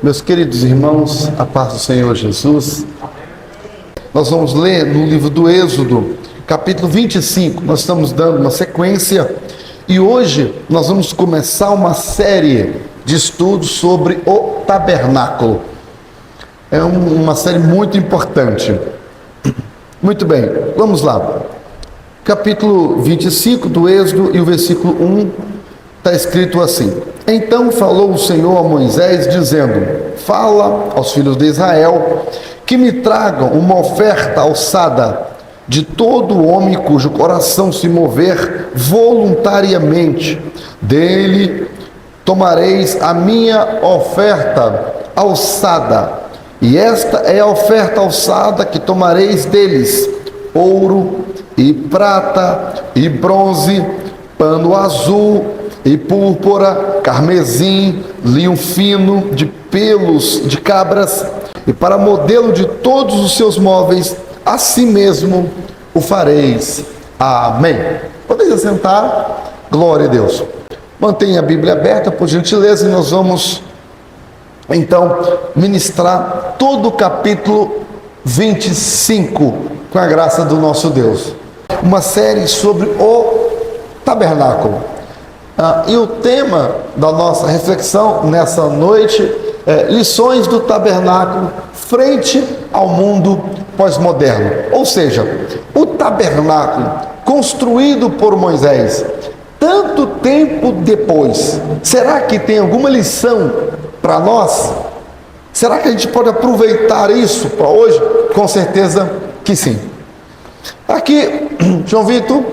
Meus queridos irmãos, a paz do Senhor Jesus. Nós vamos ler no livro do Êxodo, capítulo 25. Nós estamos dando uma sequência e hoje nós vamos começar uma série de estudos sobre o tabernáculo. É uma série muito importante. Muito bem, vamos lá. Capítulo 25 do Êxodo e o versículo 1 está escrito assim: Então falou o Senhor a Moisés, dizendo: Fala aos filhos de Israel que me tragam uma oferta alçada de todo homem cujo coração se mover voluntariamente. Dele tomareis a minha oferta alçada, e esta é a oferta alçada que tomareis deles: ouro e prata e bronze, pano azul e púrpura, carmesim, linho fino de pelos de cabras, e para modelo de todos os seus móveis, assim mesmo o fareis. Amém. Podem assentar. Glória a Deus. Mantenha a Bíblia aberta, por gentileza, e nós vamos então ministrar todo o capítulo 25, com a graça do nosso Deus. Uma série sobre o tabernáculo. E o tema da nossa reflexão nessa noite é lições do tabernáculo frente ao mundo pós-moderno. Ou seja, o tabernáculo construído por Moisés, tanto tempo depois, será que tem alguma lição para nós? Será que a gente pode aproveitar isso para hoje? Com certeza que sim. Aqui, João Vitor,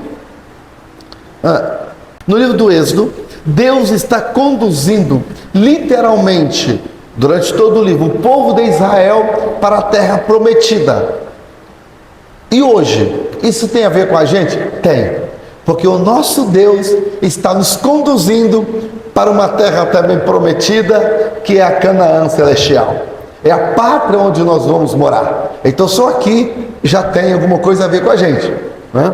no livro do Êxodo, Deus está conduzindo literalmente, durante todo o livro, o povo de Israel para a terra prometida. E hoje, isso tem a ver com a gente? Tem, porque o nosso Deus está nos conduzindo para uma terra também prometida, que é a Canaã celestial. É a pátria onde nós vamos morar. Então só aqui já tem alguma coisa a ver com a gente, né?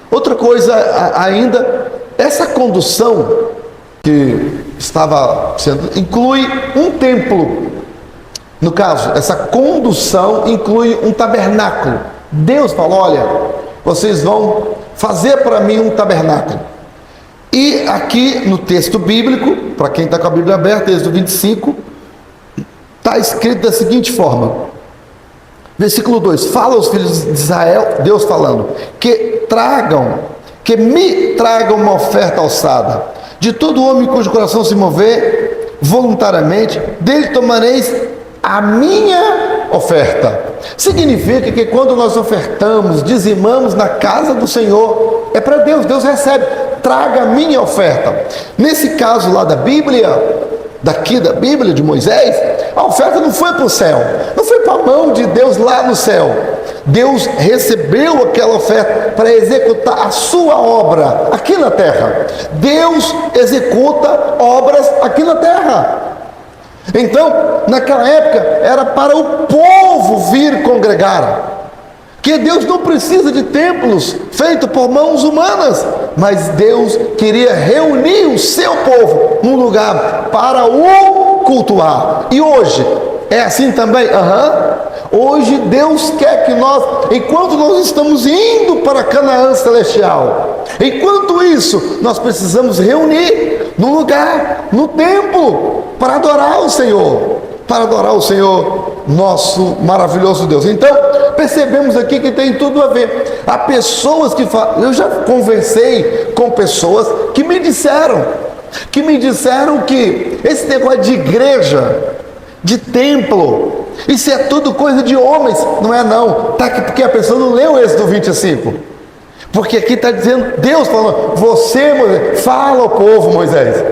Outra coisa ainda, essa condução que estava sendo, inclui um templo. No caso, essa condução inclui um tabernáculo. Deus falou: olha, vocês vão fazer para mim um tabernáculo. E aqui no texto bíblico, para quem está com a Bíblia aberta, Êxodo 25, está escrito da seguinte forma, versículo 2: Fala aos filhos de Israel, Deus falando, que me tragam uma oferta alçada, de todo homem cujo coração se mover voluntariamente, dele tomareis a minha oferta. Significa que quando nós ofertamos, dizimamos na casa do Senhor, é para Deus, Deus recebe. Traga a minha oferta. Nesse caso lá da Bíblia, daqui da Bíblia de Moisés, a oferta não foi para o céu, não foi para a mão de Deus lá no céu. Deus recebeu aquela oferta para executar a sua obra aqui na terra. Deus executa obras aqui na terra. Então, naquela época, era para o povo vir congregar. Que Deus não precisa de templos feitos por mãos humanas, mas Deus queria reunir o seu povo num lugar para o cultuar. E hoje é assim também? Hoje Deus quer que nós, enquanto nós estamos indo para Canaã celestial, enquanto isso, nós precisamos reunir no lugar, no templo, para adorar o Senhor, nosso maravilhoso Deus. Então, percebemos aqui que tem tudo a ver. Há pessoas que falam, eu já conversei com pessoas que me disseram que esse negócio de igreja, de templo, isso é tudo coisa de homens. Não é não, tá aqui porque a pessoa não leu o Êxodo 25, porque aqui está dizendo, Deus falando, você Moisés, fala ao povo, Moisés,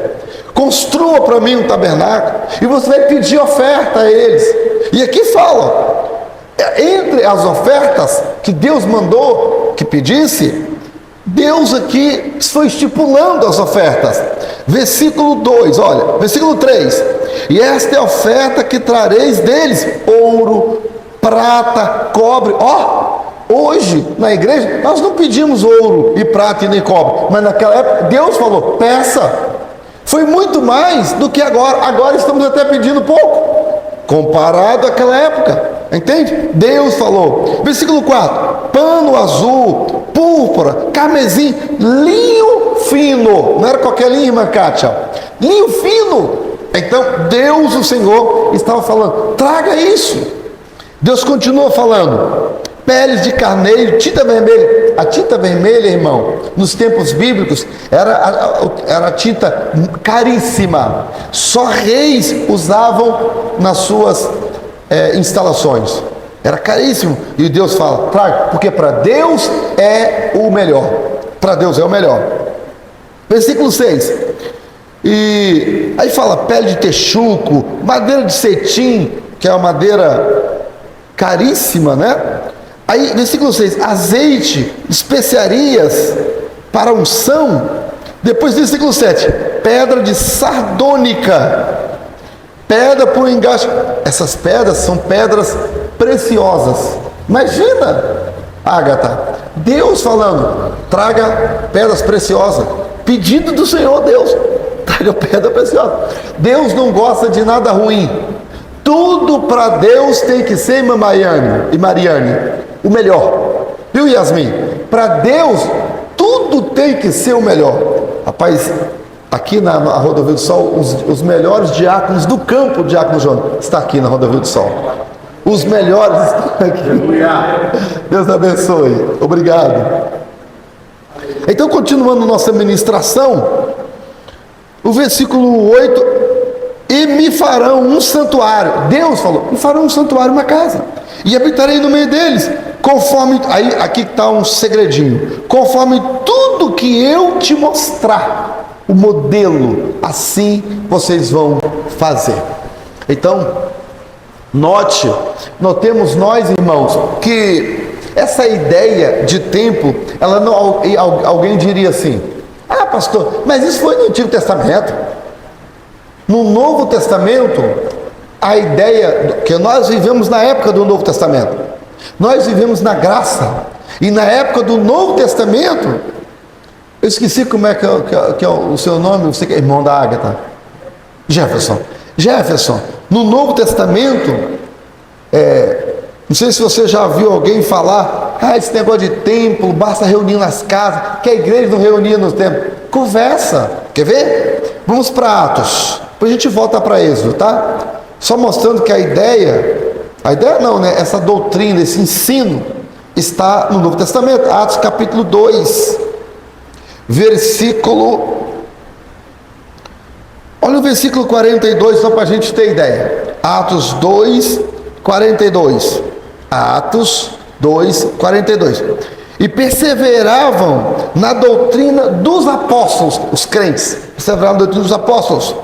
construa para mim um tabernáculo, e você vai pedir oferta a eles. E aqui fala, entre as ofertas que Deus mandou que pedisse, Deus aqui foi estipulando as ofertas. Versículo 2, olha, versículo 3: E esta é a oferta que trareis deles: ouro, prata, cobre. Hoje na igreja nós não pedimos ouro e prata e nem cobre, mas naquela época Deus falou: peça. Foi muito mais do que agora. Agora estamos até pedindo pouco. comparado àquela época, entende? Deus falou. Versículo 4: pano azul, púrpura, carmesim, linho fino. Não era qualquer linho, irmã Kátia, linho fino. Então Deus, o Senhor, estava falando: traga isso. Deus continua falando: peles de carneiro, tinta vermelha. A tinta vermelha, irmão, nos tempos bíblicos, era tinta caríssima. Só reis usavam nas suas instalações. Era caríssimo. E Deus fala: traga, porque para Deus é o melhor. Para Deus é o melhor. Versículo 6. E aí fala pele de texuco, madeira de cetim, que é uma madeira caríssima, né? Aí, versículo 6, azeite, especiarias para unção. Depois, versículo 7, pedra de sardônica, pedra por engaste. Essas pedras são pedras preciosas. Imagina, Ágata, Deus falando: traga pedras preciosas. Pedido do Senhor, Deus, traga pedra preciosa. Deus não gosta de nada ruim. Tudo para Deus tem que ser, irmã Mariane, o melhor. Viu, Yasmin? Para Deus, tudo tem que ser o melhor. Rapaz, aqui na Rodovia do Sol, os melhores diáconos do campo, o diácono João, está aqui na Rodovia do Sol. Os melhores estão aqui. Deus abençoe. Obrigado. Então, continuando nossa ministração, o versículo 8: e me farão um santuário. Deus falou: me farão um santuário, uma casa, e habitarei no meio deles, conforme, aí aqui está um segredinho, conforme tudo que eu te mostrar, o modelo, assim vocês vão fazer. Então, notemos nós, irmãos, que essa ideia de templo, ela não, alguém diria assim: ah, pastor, mas isso foi no Antigo Testamento. No Novo Testamento, a ideia que nós vivemos na época do Novo Testamento, nós vivemos na graça. E na época do Novo Testamento, eu esqueci como é que é o seu nome, você que é irmão da Ágata. Jefferson, no Novo Testamento, não sei se você já viu alguém falar: ah, esse negócio de templo, basta reunir nas casas, que a igreja não reunia no templo. Conversa, quer ver? Vamos para Atos, depois a gente volta para Êxodo, tá? Só mostrando que a ideia não, né? Essa doutrina, esse ensino está no Novo Testamento. Atos capítulo 2, versículo, olha o versículo 42, só para a gente ter ideia. Atos 2, 42. Atos 2, 42. E perseveravam na doutrina dos apóstolos, os crentes, perseveravam na doutrina dos apóstolos,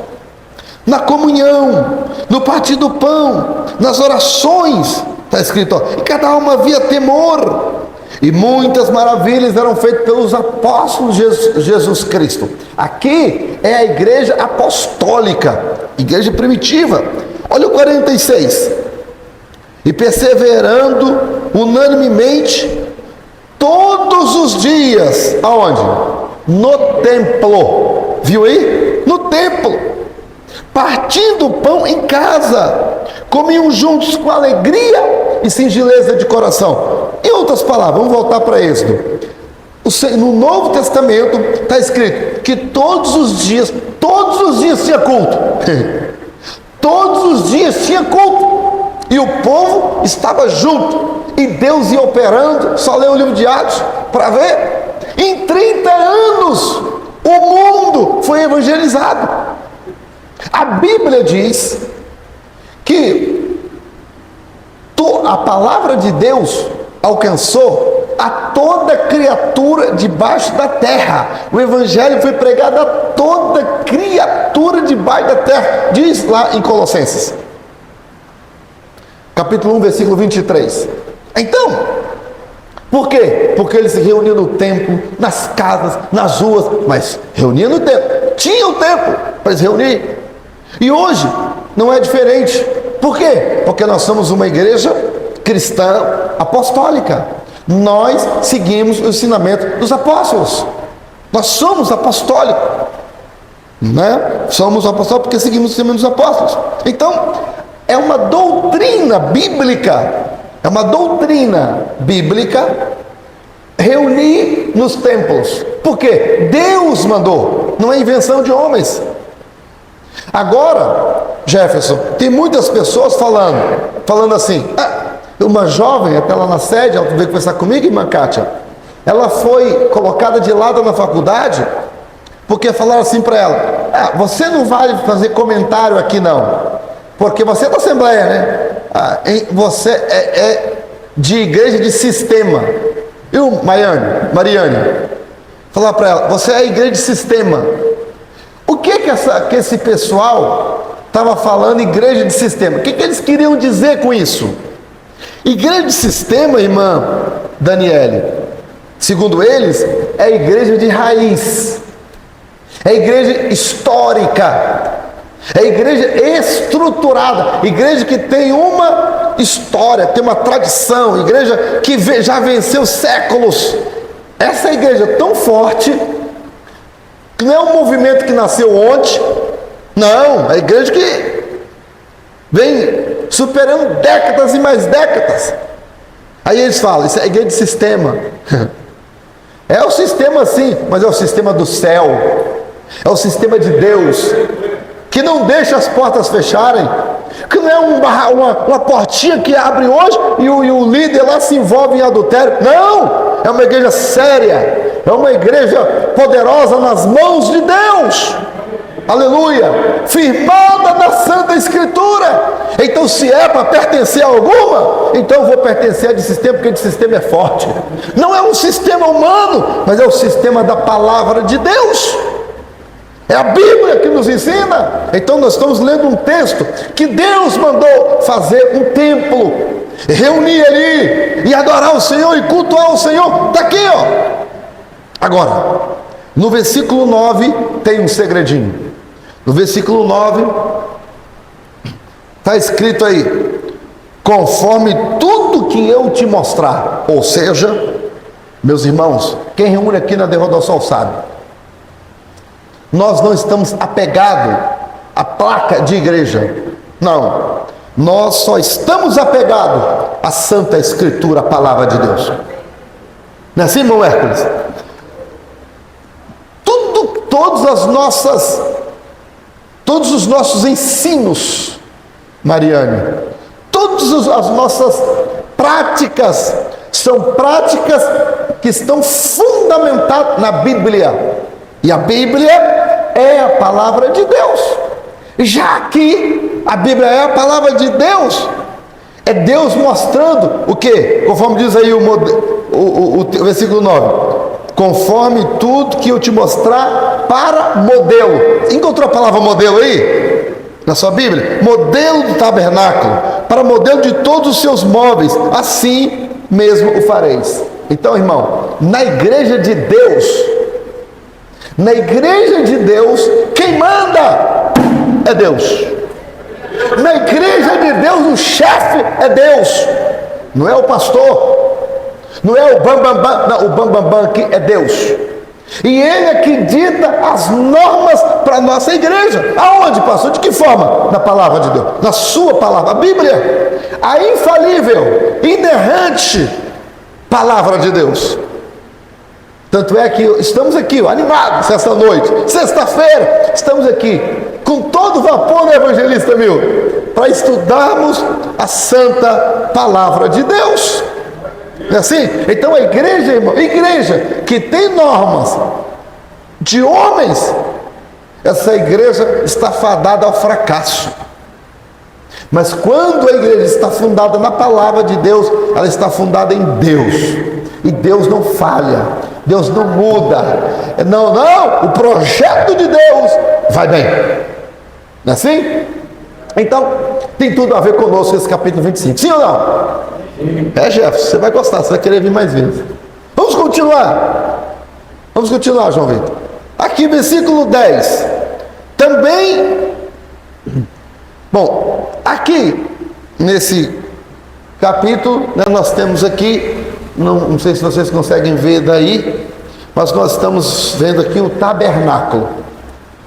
na comunhão, no partir do pão, nas orações, está escrito, ó, e cada alma havia temor, e muitas maravilhas eram feitas pelos apóstolos de Jesus Cristo. Aqui é a igreja apostólica, igreja primitiva. Olha o 46. E perseverando unanimemente todos os dias, aonde? No templo. Viu aí? No templo. Partindo o pão em casa, comiam juntos com alegria e singeleza de coração. Em outras palavras, vamos voltar para Êxodo. No Novo Testamento está escrito que todos os dias tinha culto. Todos os dias tinha culto. E o povo estava junto. E Deus ia operando. Só lê o livro de Atos para ver. Em 30 anos, o mundo foi evangelizado. A Bíblia diz que a palavra de Deus alcançou a toda criatura debaixo da terra. O evangelho foi pregado a toda criatura debaixo da terra. Diz lá em Colossenses capítulo 1, versículo 23. Então, por quê? Porque eles se reuniam no templo, nas casas, nas ruas, mas reuniam no templo. Tinha o templo para se reunir. E hoje não é diferente. Por quê? Porque nós somos uma igreja cristã apostólica. Nós seguimos o ensinamento dos apóstolos. Nós somos apostólicos, né? Somos apostólicos porque seguimos o ensinamento dos apóstolos. Então, é uma doutrina doutrina bíblica, é uma doutrina bíblica reunir nos templos. Por quê? Deus mandou, não é invenção de homens. Agora, Jefferson, tem muitas pessoas falando assim, uma jovem, até lá na sede, ela veio conversar comigo, irmã Kátia, ela foi colocada de lado na faculdade, porque falaram assim para ela, você não vai fazer comentário aqui não, porque você é da Assembleia, né? Você é de igreja de sistema. Viu, Mariane? Falar para ela, você é igreja de sistema. O que esse pessoal estava falando, igreja de sistema? O que eles queriam dizer com isso? Igreja de sistema, irmã Daniele, segundo eles, é a igreja de raiz, é a igreja histórica, é a igreja estruturada, igreja que tem uma história, tem uma tradição, igreja que já venceu séculos. Essa igreja é tão forte, que não é um movimento que nasceu ontem, não, é a igreja que vem superando décadas e mais décadas. Aí eles falam, isso é a igreja de sistema. É o sistema sim, mas é o sistema do céu, é o sistema de Deus, que não deixa as portas fecharem, que não é uma portinha que abre hoje e o líder lá se envolve em adultério. Não, é uma igreja séria, é uma igreja poderosa nas mãos de Deus, aleluia, firmada na Santa Escritura. Então, se é para pertencer a alguma, então eu vou pertencer a de sistema, porque de sistema é forte. Não é um sistema humano, mas é o sistema da palavra de Deus. É a Bíblia que nos ensina. Então nós estamos lendo um texto que Deus mandou fazer um templo, reunir ali e adorar o Senhor e cultuar o Senhor. Está aqui, ó. Agora, no versículo 9 tem um segredinho. No versículo 9 está escrito aí, conforme tudo que eu te mostrar. Ou seja, meus irmãos, quem reúne aqui na Derrota do Sol sabe, nós não estamos apegados à placa de igreja, não, nós só estamos apegados à Santa Escritura, a palavra de Deus. Não é assim, irmão Hércules? Todos os nossos ensinos, Mariane, todas as nossas práticas, são práticas que estão fundamentadas na Bíblia, e a Bíblia é a palavra de Deus. Já que a Bíblia é a palavra de Deus, é Deus mostrando o que? Conforme diz aí o versículo 9, conforme tudo que eu te mostrar para modelo. Encontrou a palavra modelo aí? Na sua Bíblia? Modelo do tabernáculo, para modelo de todos os seus móveis, assim mesmo o fareis. Então, irmão, na igreja de Deus, quem manda é Deus. Na igreja de Deus, o chefe é Deus, não é o pastor, não é o bambambam, não, o bambambam aqui é Deus. E Ele é que dita as normas para a nossa igreja. Aonde, pastor? De que forma? Na palavra de Deus, na sua palavra, a Bíblia, a infalível, inerrante palavra de Deus. Tanto é que estamos aqui, animados essa noite, sexta-feira, estamos aqui com todo o vapor, né, evangelista Mil, para estudarmos a santa palavra de Deus. Não é assim? Então a igreja, irmão, igreja que tem normas de homens, essa igreja está fadada ao fracasso. Mas quando a igreja está fundada na palavra de Deus, ela está fundada em Deus, e Deus não falha, Deus não muda, não, o projeto de Deus vai bem, não é assim? Então, tem tudo a ver conosco esse capítulo 25, sim ou não? É, Jefferson, você vai gostar, você vai querer vir mais vezes. Vamos continuar, João Vitor. Aqui, versículo 10, também, bom, aqui, nesse capítulo, né, nós temos aqui, não sei se vocês conseguem ver daí, mas nós estamos vendo aqui o tabernáculo.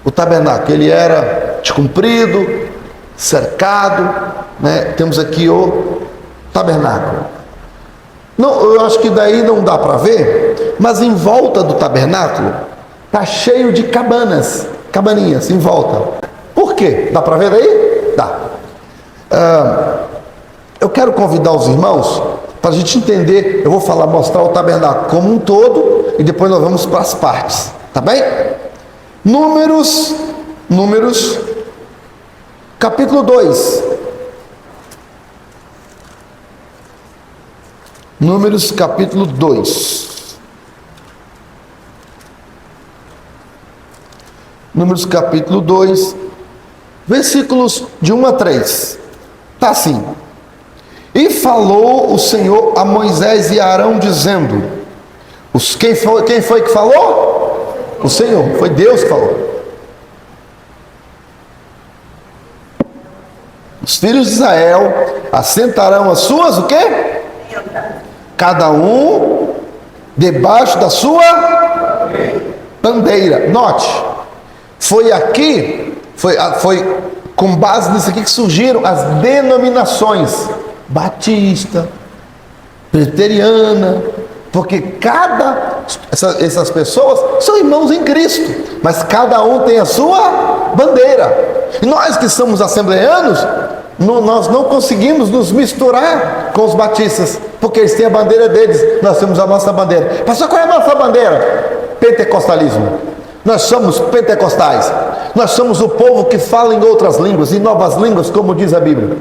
O tabernáculo, ele era de comprido, cercado, né, temos aqui o tabernáculo. Não, eu acho que daí não dá para ver, mas em volta do tabernáculo está cheio de cabanas, cabaninhas em volta. Por quê? Dá para ver daí? Dá. Eu quero convidar os irmãos para a gente entender. Eu vou mostrar o tabernáculo como um todo e depois nós vamos para as partes, tá bem? Números, capítulo 2. Números, capítulo 2. Números, capítulo 2, versículos de 1 a 3. Está assim: e falou o Senhor a Moisés e a Arão, dizendo... Quem foi que falou? O Senhor, foi Deus que falou. Os filhos de Israel assentarão as suas, o quê? Cada um debaixo da sua bandeira. Note, foi com base nisso aqui que surgiram as denominações: batista, presbiteriana, porque essas pessoas são irmãos em Cristo, mas cada um tem a sua bandeira. E nós que somos assembleanos, nós não conseguimos nos misturar com os batistas, porque eles têm a bandeira deles, nós temos a nossa bandeira. Pastor, qual é a nossa bandeira? Pentecostalismo. Nós somos pentecostais. Nós somos o povo que fala em outras línguas, em novas línguas, como diz a Bíblia.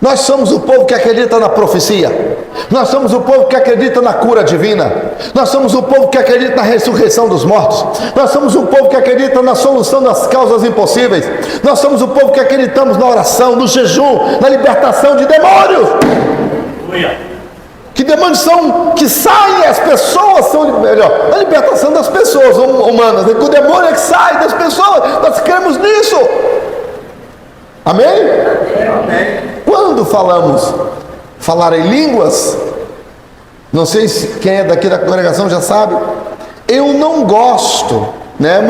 Nós somos o povo que acredita na profecia. Nós somos o povo que acredita na cura divina. Nós somos o povo que acredita na ressurreição dos mortos. Nós somos o povo que acredita na solução das causas impossíveis. Nós somos o povo que acreditamos na oração, no jejum, na libertação de demônios. Que demônios são que saem, as pessoas são, melhor, a libertação das pessoas humanas, que o demônio é que sai das pessoas. Nós cremos nisso. Amém? Amém. Quando falar em línguas, não sei se quem é daqui da congregação já sabe, eu não gosto, né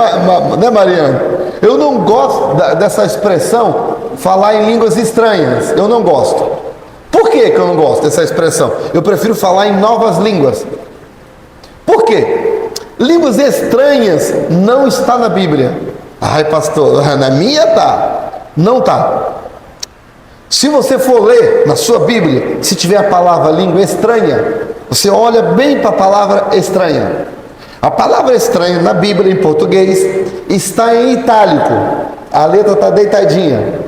Mariana? Eu não gosto dessa expressão, falar em línguas estranhas. Eu não gosto. Por que eu não gosto dessa expressão? Eu prefiro falar em novas línguas. Por quê? Línguas estranhas não está na Bíblia. Ai, pastor, na minha tá. Não tá. Se você for ler na sua Bíblia, se tiver a palavra língua estranha, você olha bem para a palavra estranha. A palavra estranha na Bíblia em português está em itálico. A letra está deitadinha.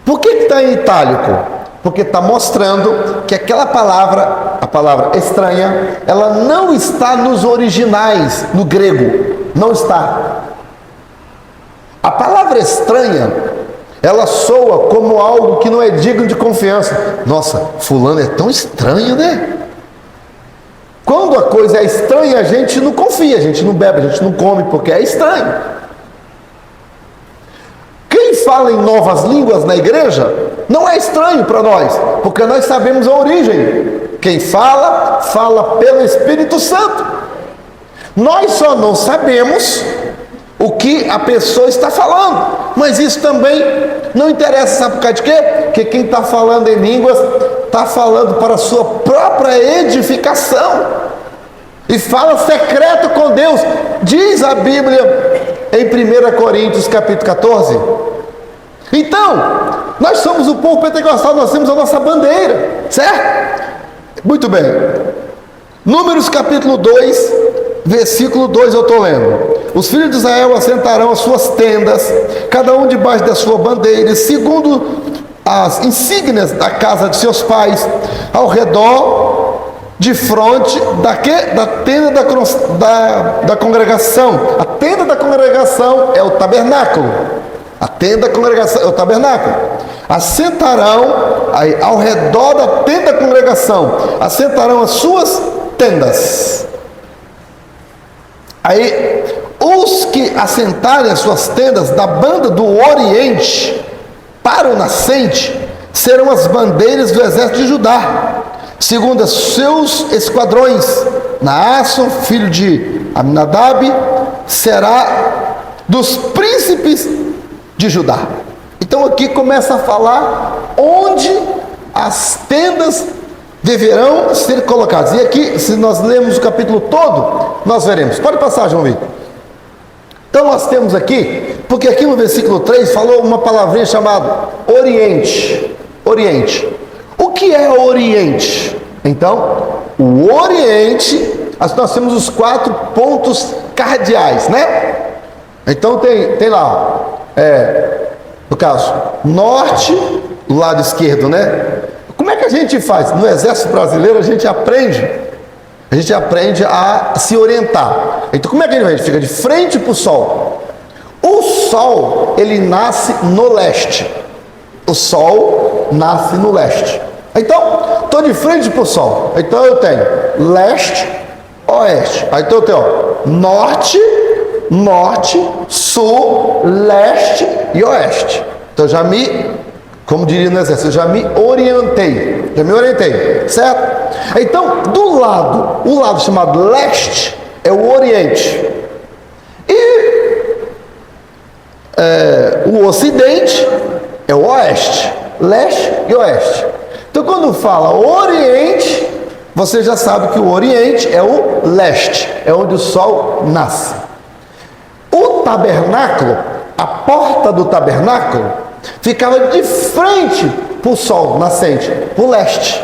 Por que está em itálico? Porque está mostrando que aquela palavra, a palavra estranha, ela não está nos originais, no grego. Não está. A palavra estranha, ela soa como algo que não é digno de confiança. Nossa, fulano é tão estranho, né? Quando a coisa é estranha, a gente não confia, a gente não bebe, a gente não come, porque é estranho. Quem fala em novas línguas na igreja, não é estranho para nós, porque nós sabemos a origem. Quem fala, fala pelo Espírito Santo. Nós só não sabemos o que a pessoa está falando, mas isso também não interessa. Sabe por causa de quê? Porque quem está falando em línguas está falando para a sua própria edificação e fala secreto com Deus. Diz a Bíblia em 1 Coríntios capítulo 14. Então, nós somos o povo pentecostal, nós temos a nossa bandeira, certo? Muito bem. Números capítulo 2, versículo 2 eu estou lendo. Os filhos de Israel assentarão as suas tendas, cada um debaixo da sua bandeira, segundo as insígnias da casa de seus pais, ao redor, de fronte da tenda da congregação. A tenda da congregação é o tabernáculo. A tenda da congregação é o tabernáculo. Assentarão aí, ao redor da tenda da congregação, assentarão as suas tendas. Aí, os que assentarem as suas tendas da banda do oriente para o nascente serão as bandeiras do exército de Judá, segundo os seus esquadrões. Naasson, filho de Aminadab, será dos príncipes de Judá. Então aqui começa a falar onde as tendas deverão ser colocadas. E aqui, se nós lermos o capítulo todo, nós veremos. Pode passar, João Vitor. Então nós temos aqui, porque aqui no versículo 3 falou uma palavrinha chamada Oriente. Oriente. O que é Oriente? Então, o Oriente, nós temos os 4 pontos cardeais, né? Então tem lá, no caso, norte, do lado esquerdo, né? Como é que a gente faz? No Exército Brasileiro a gente aprende a se orientar. Então como é que a gente fica de frente para o sol? O sol, ele nasce no leste. O sol nasce no leste. Então, estou de frente para o sol. Então eu tenho leste, oeste. Aí então eu tenho norte, sul, leste e oeste. Então como diria no exército, eu já me orientei, certo? Então, o lado chamado leste é o Oriente. E o Ocidente é o Oeste, leste e oeste. Então, quando fala Oriente, você já sabe que o Oriente é o leste, é onde o sol nasce. O tabernáculo, a porta do tabernáculo, ficava de frente para o sol nascente, para o leste.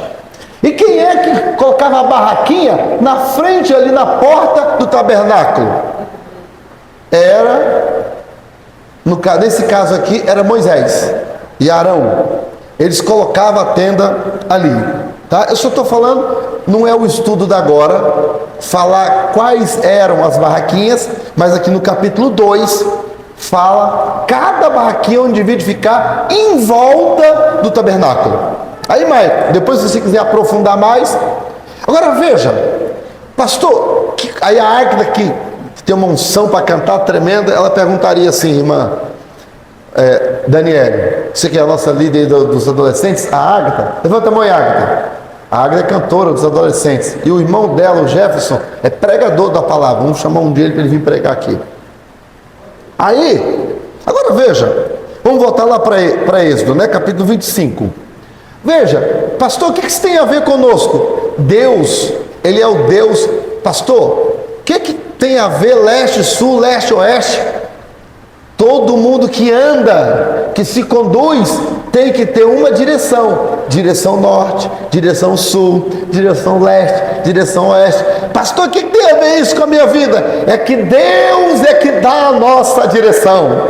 E quem é que colocava a barraquinha na frente ali na porta do tabernáculo? Nesse caso aqui, era Moisés e Arão. Eles colocavam a tenda ali, tá? Eu só estou falando, não é o estudo da agora, falar quais eram as barraquinhas, mas aqui no capítulo 2, fala cada barraquinha onde devia ficar em volta do tabernáculo. Aí, Maicon, depois se você quiser aprofundar mais. Agora veja, pastor, aí a Águida que tem uma unção para cantar tremenda, ela perguntaria assim, irmã Daniele, você que é a nossa líder dos adolescentes, a Águida, levanta a mão aí, Águida. A Águida é cantora dos adolescentes, e o irmão dela, o Jefferson, é pregador da palavra. Vamos chamar um dia para ele vir pregar aqui. Aí, agora veja, vamos voltar lá para Êxodo, né? Capítulo 25. Veja, pastor, o que isso tem a ver conosco? Deus, ele é o Deus, pastor, o que tem a ver leste, sul, leste, oeste? Todo mundo que anda, que se conduz, tem que ter uma direção norte, direção sul, direção leste, direção oeste. Pastor, o que tem a ver isso com a minha vida? É que Deus é que dá a nossa direção.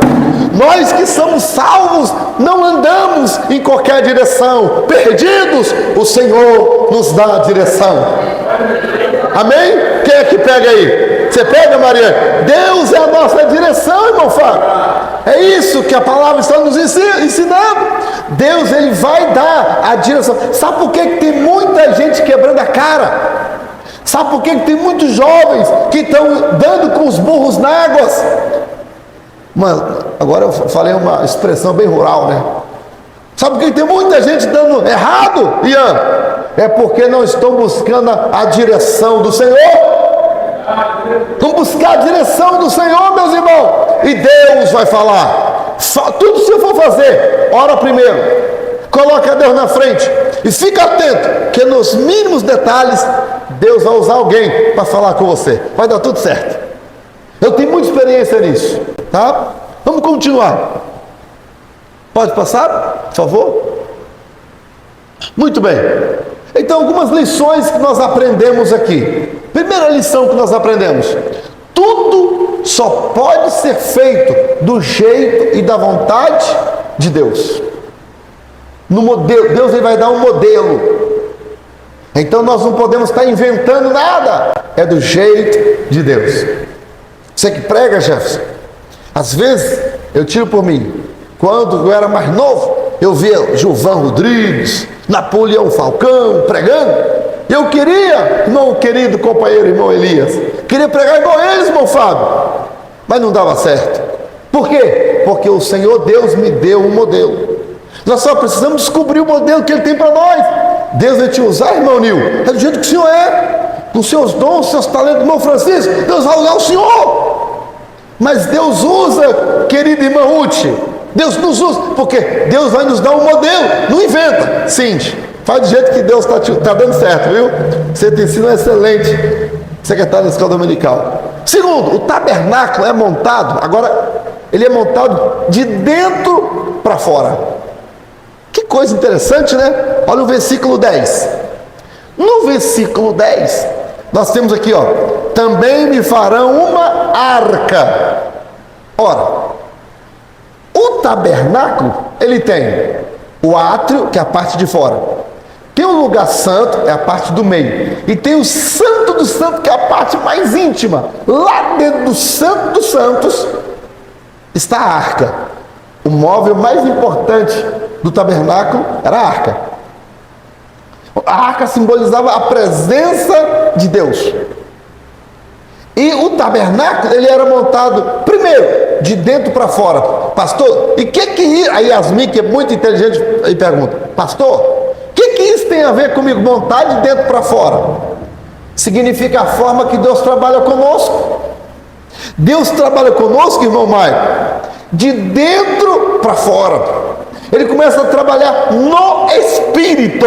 Nós que somos salvos, não andamos em qualquer direção. Perdidos, o Senhor nos dá a direção. Amém? Quem é que pega aí? Você pega, Maria? Deus é a nossa direção, irmão Fábio. É isso que a palavra está nos ensinando. Deus, ele vai dar a direção. Sabe por que tem muita gente quebrando a cara? Sabe por que tem muitos jovens que estão dando com os burros na água? Mano, agora eu falei uma expressão bem rural, né? Sabe por que tem muita gente dando errado, Ian? É porque não estão buscando a direção do Senhor. Vamos buscar a direção do Senhor, meus irmãos, e Deus vai falar. Tudo que você for fazer, ora primeiro, coloca Deus na frente e fica atento, que nos mínimos detalhes Deus vai usar alguém para falar com você. Vai dar tudo certo. Eu tenho muita experiência nisso, tá? Vamos continuar. Pode passar, por favor? Muito bem. Então, algumas lições que nós aprendemos aqui. Primeira lição que nós aprendemos: tudo só pode ser feito do jeito e da vontade de Deus. No modelo, Deus, ele vai dar um modelo. Então nós não podemos estar inventando nada. É do jeito de Deus. Você que prega, Jefferson, às vezes eu tiro por mim. Quando eu era mais novo, eu via Gilvan Rodrigues, Napoleão Falcão pregando. Eu queria, irmão querido companheiro, irmão Elias, queria pregar igual eles, irmão Fábio, mas não dava certo. Por quê? Porque o Senhor Deus me deu um modelo. Nós só precisamos descobrir o modelo que Ele tem para nós. Deus vai te usar, irmão Nil, é do jeito que o Senhor é, com seus dons, seus talentos, irmão Francisco. Deus vai usar o Senhor. Mas Deus usa, querida irmã Ruth, Deus nos usa, porque Deus vai nos dar um modelo, não inventa. Cindy, faz do jeito que Deus está dando certo, viu? Você tem sido um excelente secretário da escola dominical. Segundo, o tabernáculo é montado, agora ele é montado de dentro para fora. Que coisa interessante, né? Olha o versículo 10. No versículo 10, nós temos aqui, ó, também me farão uma arca. Ora, o tabernáculo, ele tem o átrio, que é a parte de fora. Tem o lugar santo, é a parte do meio. E tem o santo do santo, que é a parte mais íntima. Lá dentro do santo dos santos está a arca. O móvel mais importante do tabernáculo era a arca. A arca simbolizava a presença de Deus. E o tabernáculo, ele era montado, primeiro, de dentro para fora. Pastor, e que a Yasmin, que é muito inteligente, aí pergunta, pastor, o que isso tem a ver comigo? Montar de dentro para fora? Significa a forma que Deus trabalha conosco. Deus trabalha conosco, irmão Maio, de dentro para fora. Ele começa a trabalhar no Espírito.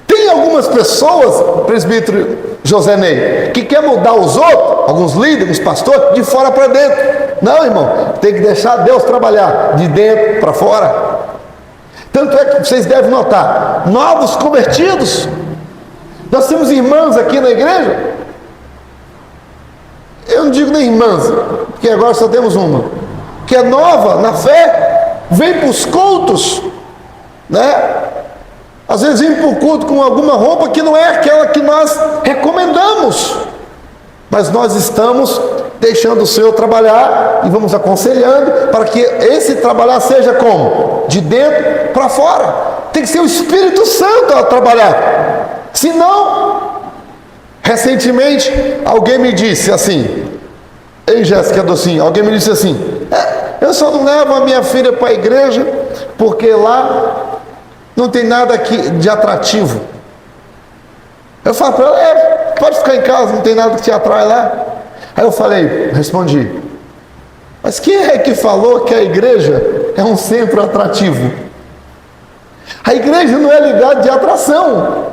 Tem algumas pessoas, presbítero José Ney, que quer mudar os outros, alguns líderes, pastores, de fora para dentro. Não, irmão, tem que deixar Deus trabalhar de dentro para fora. Tanto é que vocês devem notar, novos convertidos. Nós temos irmãs aqui na igreja. Eu não digo nem irmãs, porque agora só temos uma, que é nova na fé, vem para os cultos, né? Às vezes vem para o culto com alguma roupa que não é aquela que nós recomendamos, mas nós estamos deixando o Senhor trabalhar e vamos aconselhando para que esse trabalhar seja como? De dentro para fora. Tem que ser o Espírito Santo a trabalhar. Senão, recentemente, alguém me disse assim, ei Jéssica Docinho, alguém me disse assim, eu só não levo a minha filha para a igreja porque lá não tem nada aqui de atrativo. Eu falo para ela, pode ficar em casa, não tem nada que te atrai lá. Aí eu respondi, mas quem é que falou que a igreja é um centro atrativo? A igreja não é lugar de atração.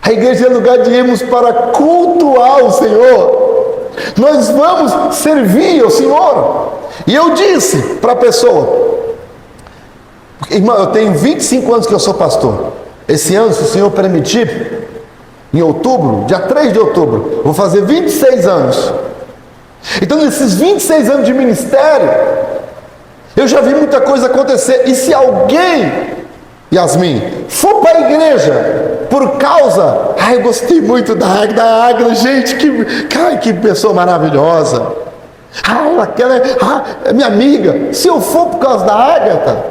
A igreja é lugar de irmos para cultuar o Senhor. Nós vamos servir ao Senhor. E eu disse para a pessoa, irmão, eu tenho 25 anos que eu sou pastor. Esse ano, se o Senhor permitir, em outubro, dia 3 de outubro, eu vou fazer 26 anos. Então, nesses 26 anos de ministério, eu já vi muita coisa acontecer. E se alguém, Yasmin, for para a igreja por causa, eu gostei muito da Águeda, gente, que pessoa maravilhosa. Aquela é minha amiga. Se eu for por causa da Ágata,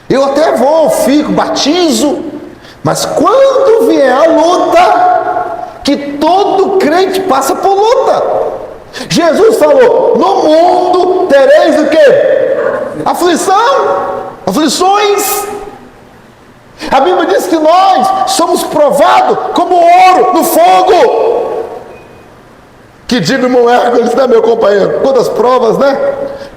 eu até vou, fico, batizo, mas quando vier a luta, que todo crente passa por luta. Jesus falou, no mundo tereis o quê? Aflições. A Bíblia diz que nós somos provados como ouro no fogo. Que diga, irmão Hércules, né, meu companheiro? Quantas provas, né?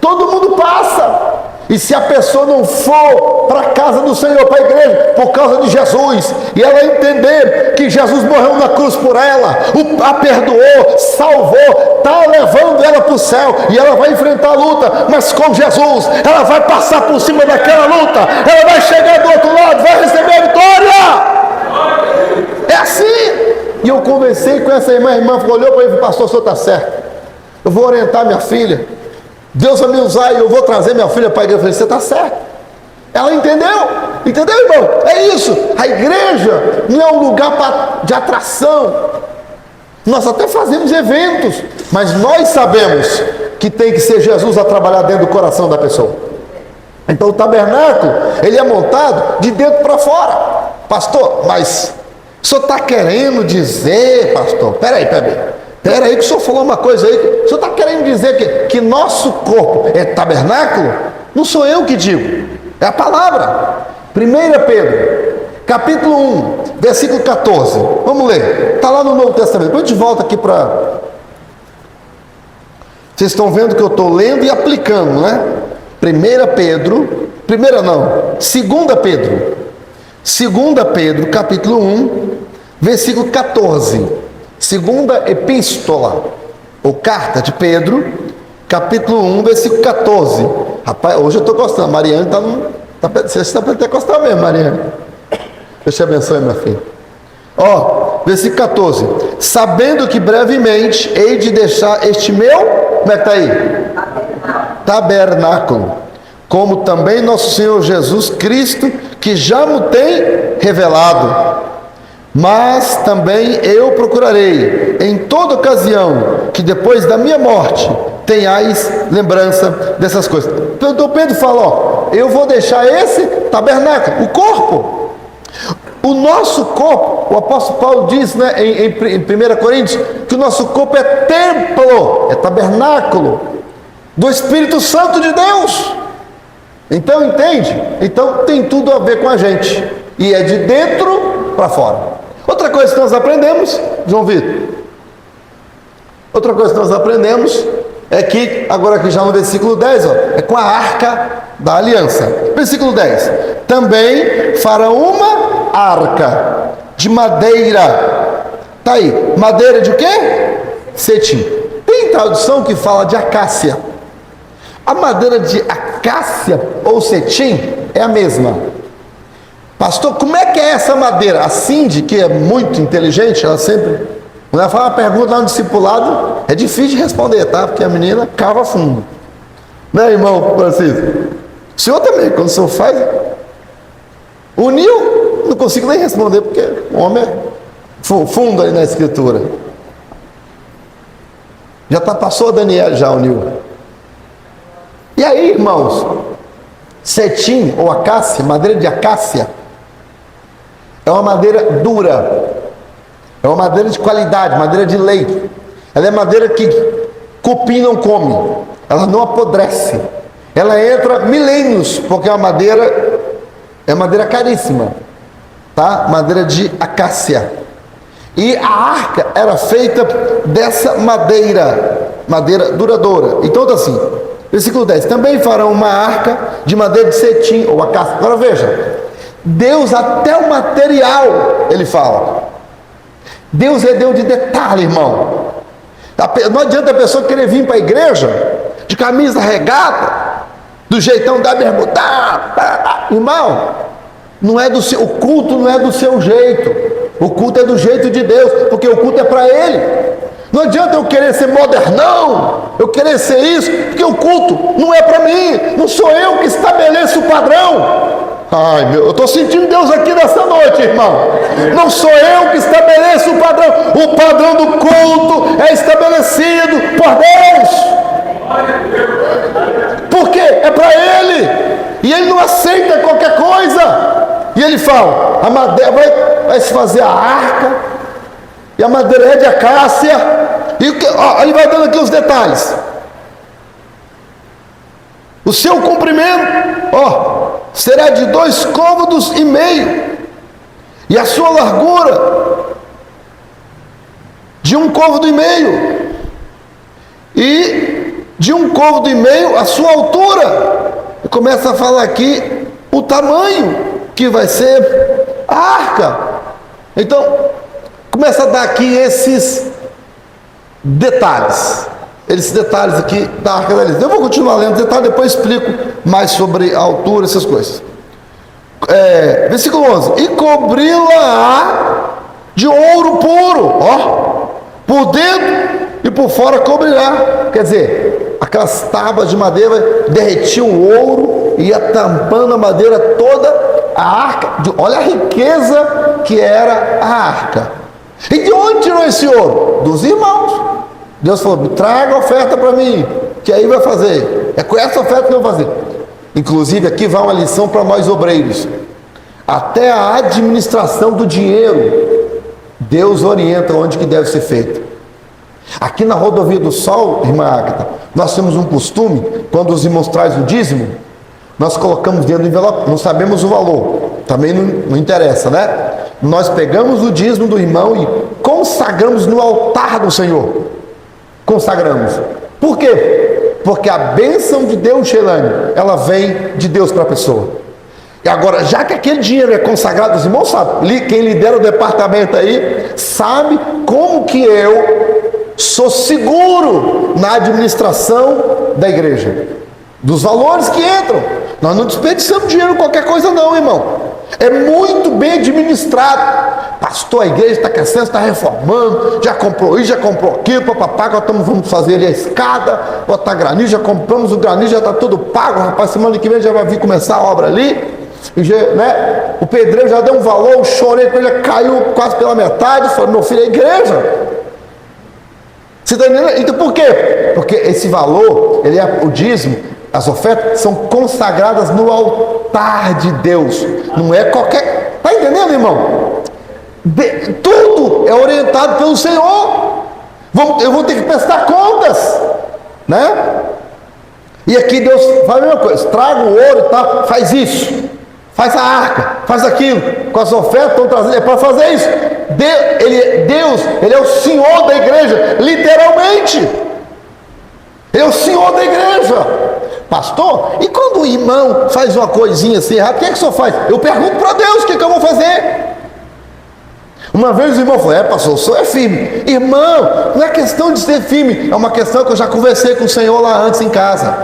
Todo mundo passa. E se a pessoa não for para a casa do Senhor, para a igreja, por causa de Jesus, e ela entender que Jesus morreu na cruz por ela, a perdoou, salvou, está levando ela para o céu, e ela vai enfrentar a luta, mas com Jesus, ela vai passar por cima daquela luta, ela vai chegar do outro lado, vai receber a vitória. É assim. E eu conversei com essa irmã, a irmã olhou para mim e falou, pastor, o senhor está certo, eu vou orientar minha filha, Deus vai me usar e eu vou trazer minha filha para a igreja. Eu falei, você está certo. Ela entendeu, irmão? É isso, a igreja não é um lugar de atração. Nós até fazemos eventos, mas nós sabemos que tem que ser Jesus a trabalhar dentro do coração da pessoa. Então o tabernáculo, ele é montado de dentro para fora. Pastor, mas o senhor está querendo dizer, pastor, peraí, que o senhor falou uma coisa aí, o senhor está querendo dizer que nosso corpo é tabernáculo? Não sou eu que digo, é a palavra. 1 Pedro, capítulo 1, versículo 14, vamos ler, está lá no Novo Testamento, depois a gente volta aqui para Vocês estão vendo que eu estou lendo e aplicando, né? 1 Pedro, primeira não, 2 Pedro. 2 Pedro, capítulo 1, versículo 14. Segunda epístola, ou carta de Pedro, capítulo 1, versículo 14. Rapaz, hoje eu estou gostando. Mariane você está pentecostal mesmo, Mariane. Deus te abençoe, minha filha. Versículo 14. Sabendo que brevemente hei de deixar este meu, como é que está aí? Tabernáculo. Como também nosso Senhor Jesus Cristo, que já me tem revelado. Mas também eu procurarei, em toda ocasião, que depois da minha morte, tenhais lembrança dessas coisas. Então Pedro fala, eu vou deixar esse tabernáculo, o corpo. O nosso corpo, o apóstolo Paulo diz, né, em 1 Coríntios, que o nosso corpo é templo, é tabernáculo do Espírito Santo de Deus. Então, entende? Então tem tudo a ver com a gente. E é de dentro para fora. Outra coisa que nós aprendemos, João Vitor, outra coisa que nós aprendemos é que, agora aqui já no versículo 10, é com a arca da aliança. Versículo 10. Também farão uma arca de madeira. Tá aí, madeira de o quê? Cetim. Tem tradução que fala de acácia. A madeira de acácia ou cetim é a mesma. Pastor, como é que é essa madeira? A Cindy, que é muito inteligente, ela sempre, quando ela faz uma pergunta lá no discipulado, é difícil de responder, tá? Porque a menina cava fundo. Né, irmão Francisco? O senhor também, quando o senhor faz. O Nil, não consigo nem responder, porque o homem é fundo aí na escritura. Já passou a Daniel já, o Nil. E aí, irmãos, cetim ou acácia, madeira de acácia, é uma madeira dura, é uma madeira de qualidade, madeira de lei. Ela é madeira que cupim não come, ela não apodrece, ela entra milênios, porque é madeira caríssima, tá? Madeira de acácia. E a arca era feita dessa madeira duradoura. Então tá assim, versículo 10, também farão uma arca de madeira de cetim ou acácia. Agora veja, Deus até o material, ele fala. Deus é Deus de detalhe, irmão. Não adianta a pessoa querer vir para a igreja de camisa regata, do jeitão da bermudada. Irmão, não é o culto não é do seu jeito. O culto é do jeito de Deus, porque o culto é para Ele. Não adianta eu querer ser modernão, eu querer ser isso, porque o culto não é para mim, não sou eu que estabeleço o padrão. Ai, meu, eu estou sentindo Deus aqui nessa noite, irmão. Não sou eu que estabeleço o padrão do culto é estabelecido por Deus. Porque é para Ele, e Ele não aceita qualquer coisa. E Ele fala, a madeira vai se fazer a arca, e a madeira é de acácia, e ele vai dando aqui os detalhes. O seu comprimento, será de 2,5 côvados, e a sua largura de 1,5 côvado, e de 1,5 côvado a sua altura. E começa a falar aqui o tamanho que vai ser a arca. Então, começa a dar aqui esses detalhes. Esses detalhes aqui da arca da aliança. Eu vou continuar lendo detalhes, depois explico mais sobre a altura, essas coisas. Versículo 11. E cobri-la de ouro puro, por dentro e por fora cobrirá. Quer dizer, aquelas tábuas de madeira derretiam o ouro e ia tampando a madeira toda. A arca, olha a riqueza que era a arca. E de onde tirou esse ouro? Dos irmãos. Deus falou, traga a oferta para mim, que aí vai fazer. É com essa oferta que eu vou fazer. Inclusive aqui vai uma lição para nós obreiros. Até a administração do dinheiro, Deus orienta onde que deve ser feito. Aqui na Rodovia do Sol, irmã Ágata, nós temos um costume, quando os irmãos trazem o dízimo, nós colocamos dentro do envelope, não sabemos o valor, também não interessa, né? Nós pegamos o dízimo do irmão e consagramos no altar do Senhor. Consagramos. Por quê? Porque a bênção de Deus, Sheilane, ela vem de Deus para a pessoa. E agora, já que aquele dinheiro é consagrado, os irmãos sabem, quem lidera o departamento aí, sabe como que eu sou seguro na administração da igreja, dos valores que entram. Nós não desperdiçamos dinheiro em qualquer coisa não, irmão. É muito bem administrado. Pastor, a igreja está crescendo, está reformando, já comprou isso, já comprou aquilo, papapá, agora vamos fazer ali a escada, botar granito, já compramos o granito, já está tudo pago, rapaz, semana que vem já vai vir começar a obra ali, e já, né? O pedreiro já deu um valor, eu chorei com ele, já caiu quase pela metade, falei, meu filho, é igreja. Você está entendendo? Então por quê? Porque esse valor, ele é o dízimo, as ofertas são consagradas no altar de Deus. Não é qualquer... Está entendendo, irmão? Tudo é orientado pelo Senhor. Eu vou ter que prestar contas, né? E aqui Deus faz a mesma coisa. Traga o ouro e tal, faz isso. Faz a arca, faz aquilo. Com as ofertas estão trazendo, é para fazer isso. Deus, Ele é o Senhor da igreja, literalmente. Ele é o Senhor da igreja. Pastor, e quando o irmão faz uma coisinha assim errada, o que é que o senhor faz? Eu pergunto para Deus, o que é que eu vou fazer? Uma vez o irmão falou, pastor, o senhor é firme. Irmão, não é questão de ser firme, é uma questão que eu já conversei com o Senhor lá antes em casa.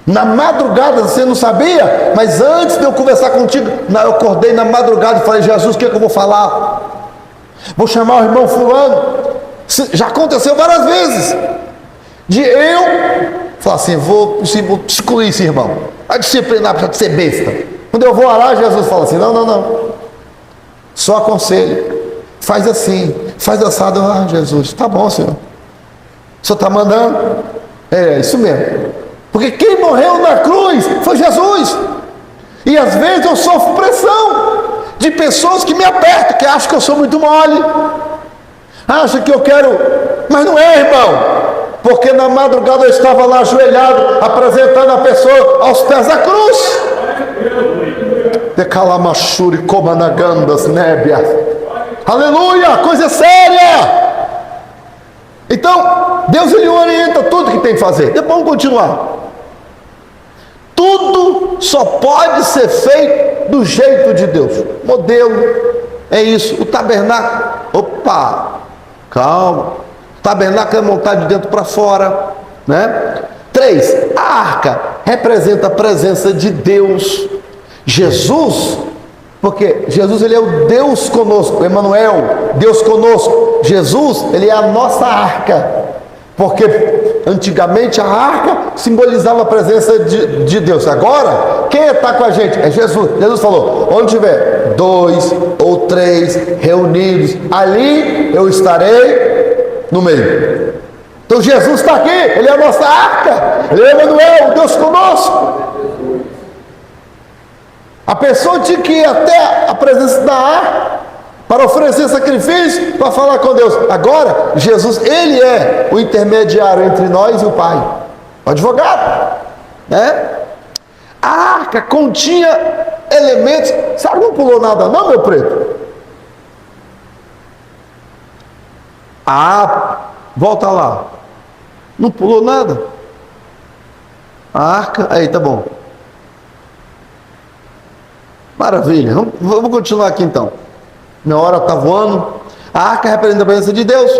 Na madrugada, você não sabia? Mas antes de eu conversar contigo, eu acordei na madrugada e falei, Jesus, o que é que eu vou falar? Vou chamar o irmão fulano. Já aconteceu várias vezes. De eu falar assim, vou excluir esse irmão, a disciplinar para ser besta. Quando eu vou orar, Jesus fala assim, não, só aconselho, faz assim, faz assado. Jesus, tá bom, Senhor, o Senhor está mandando, é isso mesmo, porque quem morreu na cruz foi Jesus. E às vezes eu sofro pressão de pessoas que me apertam, que acham que eu sou muito mole, acham que eu quero, mas não é, irmão. Porque na madrugada eu estava lá ajoelhado, apresentando a pessoa aos pés da cruz. De calamachuri, comanagandas, nébias. Aleluia, coisa séria. Então, Deus ele orienta tudo que tem que fazer. Depois vamos continuar. Tudo só pode ser feito do jeito de Deus. Modelo é isso. O tabernáculo, opa, calma. O tabernáculo é montado de dentro para fora, né? 3, a arca representa a presença de Deus. Jesus, porque Jesus ele é o Deus conosco, Emmanuel, Deus conosco. Jesus, ele é a nossa arca, porque antigamente a arca simbolizava a presença de Deus. Agora, quem está com a gente? É Jesus. Jesus falou, onde tiver 2 ou 3 reunidos, ali eu estarei no meio. Então Jesus está aqui, Ele é a nossa arca, Ele é Emmanuel, Deus conosco. A pessoa tinha que ir até a presença da arca para oferecer sacrifício, para falar com Deus. Agora, Jesus, Ele é o intermediário entre nós e o Pai, o advogado, né? A arca continha elementos. Sabe, não pulou nada não, meu preto? Volta lá. Não pulou nada. A arca, aí tá bom. Maravilha. Vamos continuar aqui então. Minha hora está voando. A arca representa a presença de Deus.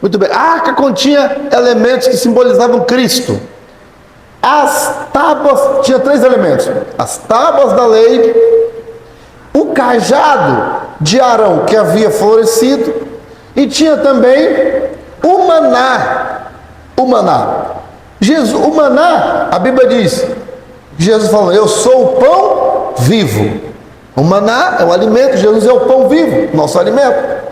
Muito bem. A arca continha elementos que simbolizavam Cristo. As tábuas, tinha 3 elementos: as tábuas da lei, o cajado de Arão que havia florescido, e tinha também o maná. O maná. O maná, a Bíblia diz, Jesus falou, eu sou o pão vivo. O maná é o alimento, Jesus é o pão vivo, nosso alimento.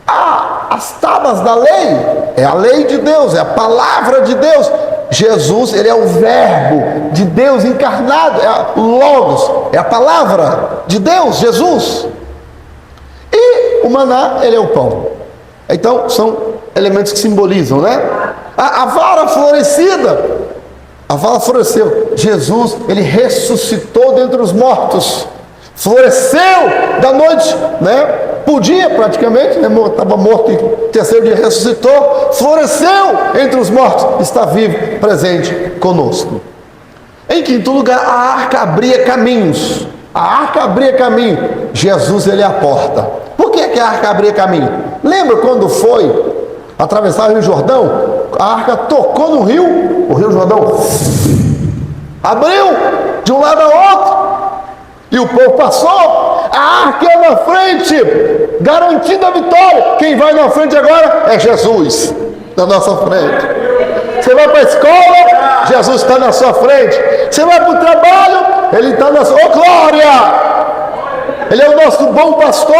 As tábuas da lei, é a lei de Deus, é a palavra de Deus. Jesus, ele é o verbo de Deus encarnado, é o Logos, é a palavra de Deus, Jesus. E o maná, ele é o pão. Então, são elementos que simbolizam, né? A vara florescida, a vara floresceu. Jesus, ele ressuscitou dentre os mortos, floresceu da noite, né? Podia praticamente, né? Estava morto e terceiro dia ressuscitou, floresceu entre os mortos, está vivo, presente conosco. Em quinto lugar, a arca abria caminhos. A arca abria caminho. Jesus, ele é a porta. Por que a arca abria caminho? Lembra quando foi atravessar o Rio Jordão? A arca tocou no rio, o Rio Jordão abriu de um lado ao outro, e o povo passou. A arca é na frente, garantindo a vitória. Quem vai na frente agora é Jesus, na nossa frente. Você vai para a escola, Jesus está na sua frente. Você vai para o trabalho, Ele está na sua... Oh, glória! Ele é o nosso bom pastor.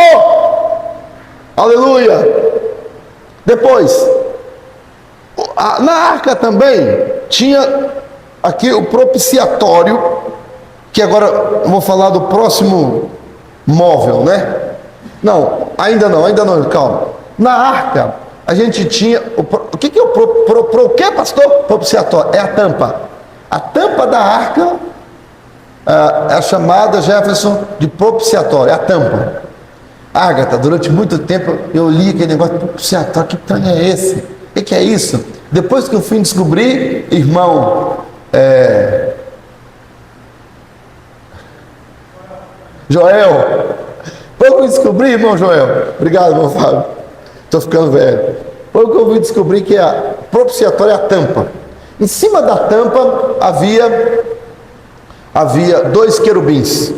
Aleluia! Depois, na arca também tinha aqui o propiciatório, que agora eu vou falar do próximo móvel, né? Não, ainda não, calma. Na arca, a gente tinha, o que é o que, pastor? Propiciatório, é a tampa. A tampa da arca é chamada, Jefferson, de propiciatório, é a tampa. Ágata, durante muito tempo eu li aquele negócio de propiciatório, que tanto é esse? O que é isso? Depois que eu fui descobrir, irmão, Joel, pouco eu descobri, irmão Joel, obrigado, irmão Fábio, estou ficando velho. Pouco eu fui descobrir que a propiciatória é a tampa. Em cima da tampa havia 2 querubins.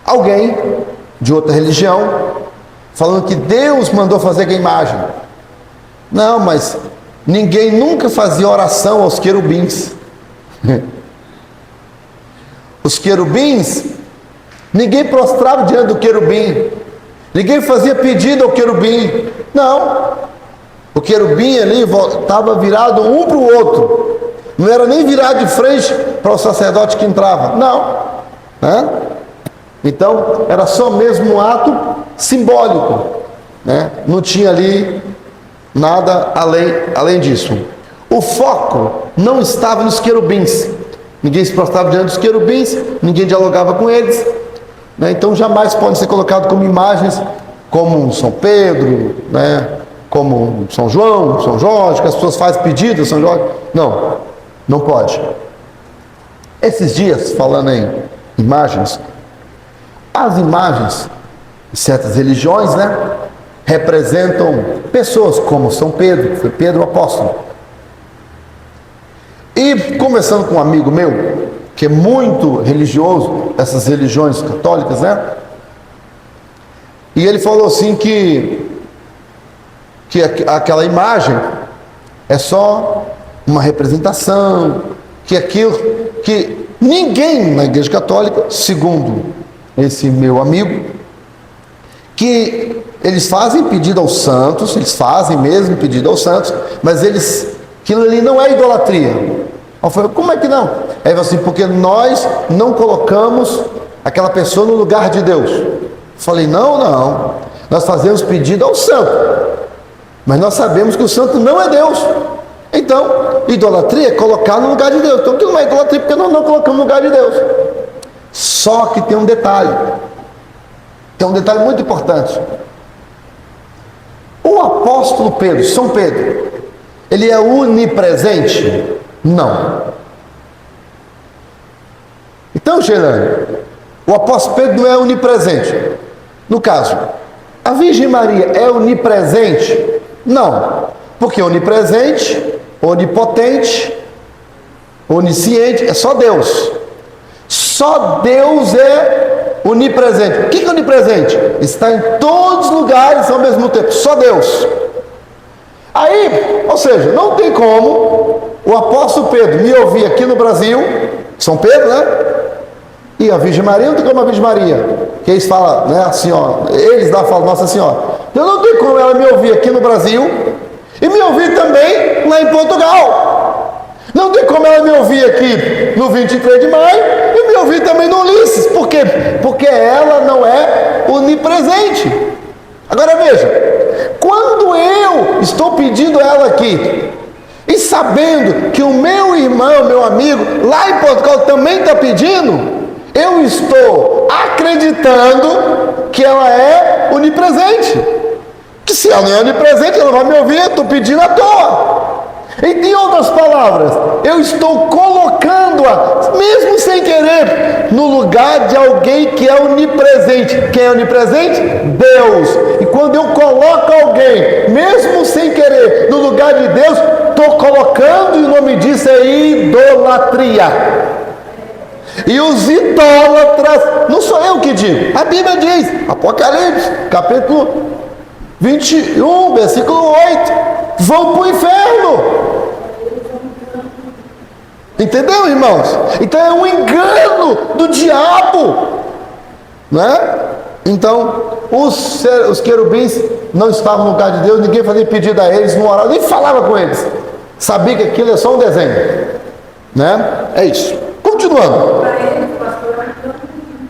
Alguém de outra religião falando que Deus mandou fazer a imagem. Não, mas ninguém nunca fazia oração aos querubins. Os querubins, ninguém prostrava diante do querubim, ninguém fazia pedido ao querubim. Não, o querubim ali estava virado um para o outro, não era nem virado de frente para o sacerdote que entrava, não, né? Então era só mesmo um ato simbólico, né? Não tinha ali nada além disso. O foco não estava nos querubins, ninguém se prostrava diante dos querubins, ninguém dialogava com eles, né? Então jamais podem ser colocados como imagens, como São Pedro, né? Como São João, São Jorge, que as pessoas fazem pedido, São Jorge. Não pode. Esses dias, falando em imagens, as imagens de certas religiões, né, representam pessoas como São Pedro, foi Pedro o apóstolo. E conversando com um amigo meu, que é muito religioso, essas religiões católicas, né? E ele falou assim que aquela imagem é só uma representação, que ninguém na Igreja Católica, segundo esse meu amigo, que eles fazem pedido aos santos, eles fazem mesmo pedido aos santos, mas aquilo ali não é idolatria. Eu falei, como é que não? Aí ele falou assim, porque nós não colocamos aquela pessoa no lugar de Deus. Eu falei, não, nós fazemos pedido ao santo, mas nós sabemos que o santo não é Deus. Então, idolatria é colocar no lugar de Deus. Então, aquilo não é idolatria porque nós não colocamos no lugar de Deus. Só que tem um detalhe. Tem um detalhe muito importante. O apóstolo Pedro, São Pedro, ele é onipresente? Não. Então, Gerânio, o apóstolo Pedro não é onipresente. No caso, a Virgem Maria é onipresente? Não. Porque onipresente, onipotente, onisciente, é só Deus. Só Deus é onipresente. O que é onipresente? Está em todos os lugares ao mesmo tempo. Só Deus. Aí, ou seja, não tem como o apóstolo Pedro me ouvir aqui no Brasil, São Pedro, né? E a Virgem Maria, não tem como a Virgem Maria, que eles falam, né, assim, ó, eles lá falam, Nossa Senhora. Eu não tenho como ela me ouvir aqui no Brasil e me ouvir também lá em Portugal. Não tem como ela me ouvir aqui no 23 de maio e me ouvir também no Ulisses. Por quê? Porque ela não é onipresente. Agora veja, quando eu estou pedindo ela aqui e sabendo que o meu irmão, meu amigo, lá em Portugal também está pedindo, Eu estou acreditando que ela é onipresente. Que se ela não é onipresente, ela vai me ouvir, eu estou pedindo à toa. Em outras palavras, eu estou colocando-a, mesmo sem querer, no lugar de alguém que é onipresente. Quem é onipresente? Deus. E quando eu coloco alguém, mesmo sem querer, no lugar de Deus, estou colocando, e o nome disso é idolatria. E os idólatras, não sou eu que digo, a Bíblia diz, Apocalipse, capítulo 21, versículo 8, vão para o inferno. Entendeu, irmãos? Então é um engano do diabo, né? Então os querubins não estavam no lugar de Deus, ninguém fazia pedido a eles, não orava, nem falava com eles, sabia que aquilo é só um desenho, né? É isso. Continuando,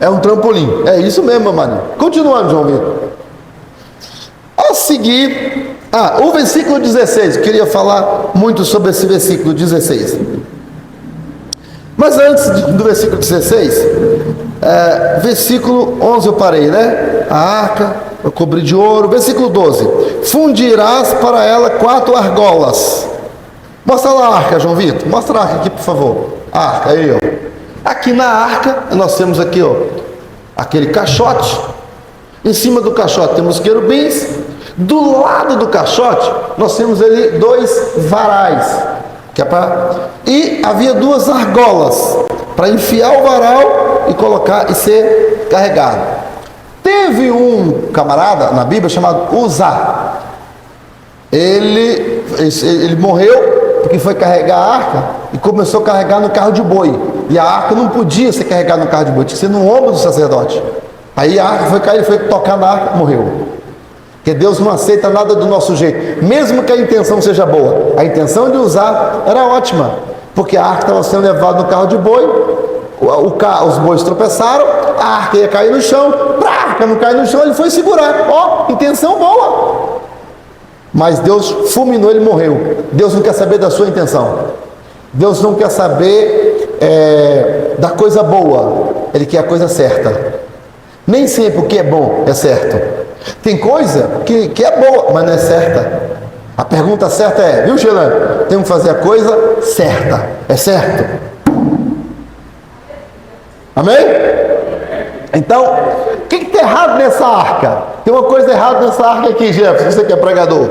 é um trampolim, é isso mesmo, meu marido. Continuando, João Vitor. A seguir, o versículo 16, eu queria falar muito sobre esse versículo 16. Mas antes do versículo 16, versículo 11 eu parei, né? A arca eu cobri de ouro. Versículo 12: fundirás para ela 4 argolas. Mostra lá a arca, João Vitor. Mostra a arca aqui, por favor. A arca, aí, ó. Aqui na arca, nós temos aqui, ó, aquele caixote. Em cima do caixote temos querubins. Do lado do caixote, nós temos ali 2 varais. E havia 2 argolas para enfiar o varal e colocar e ser carregado. Teve um camarada na Bíblia chamado Uzá. Ele morreu porque foi carregar a arca e começou a carregar no carro de boi. E a arca não podia ser carregada no carro de boi, tinha que ser no ombro do sacerdote. Aí a arca foi cair, ele foi tocar na arca, morreu. Porque Deus não aceita nada do nosso jeito, mesmo que a intenção seja boa. A intenção de usar era ótima, porque a arca estava sendo levada no carro de boi, os bois tropeçaram, a arca ia cair no chão, para a arca não cair no chão, ele foi segurar. Intenção boa. Mas Deus fulminou, ele morreu. Deus não quer saber da sua intenção. Deus não quer saber da coisa boa, Ele quer a coisa certa. Nem sempre o que é bom é certo. Tem coisa que é boa, mas não é certa. A pergunta certa é, viu, Gelano? Temos que fazer a coisa certa. É certo? Amém? Então, o que está errado nessa arca? Tem uma coisa errada nessa arca aqui, Jefferson, você que é pregador.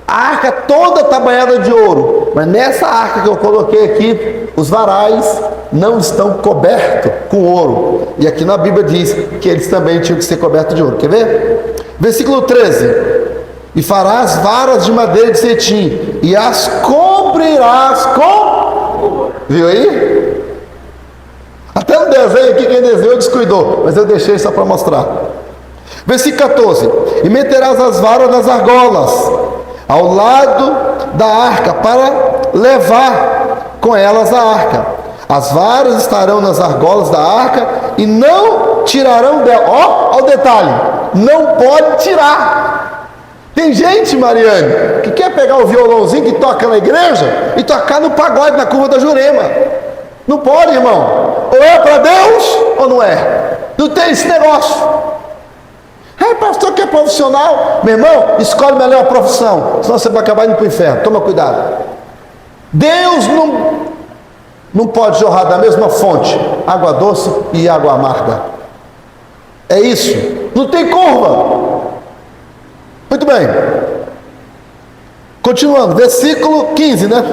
A arca toda está banhada de ouro, mas nessa arca que eu coloquei aqui, os varais não estão cobertos com ouro. E aqui na Bíblia diz que eles também tinham que ser cobertos de ouro. Quer ver? Versículo 13: e farás varas de madeira de cetim, e as cobrirás com... Viu aí? Até no desenho aqui, quem desenhou descuidou, mas eu deixei só para mostrar. Versículo 14: e meterás as varas nas argolas, ao lado da arca, para levar com elas a arca. As varas estarão nas argolas da arca, e não tirarão dela. Ó o detalhe, não pode tirar. Tem gente, Mariane, que quer pegar o violãozinho que toca na igreja e tocar no pagode, na curva da Jurema. Não pode, irmão. Ou é para Deus ou não é. Não tem esse negócio. Pastor que é profissional, meu irmão, escolhe melhor a profissão, senão você vai acabar indo para o inferno. Toma cuidado. Deus não pode jorrar da mesma fonte água doce e água amarga. É isso. Não tem curva. Muito bem. Continuando, versículo 15, né?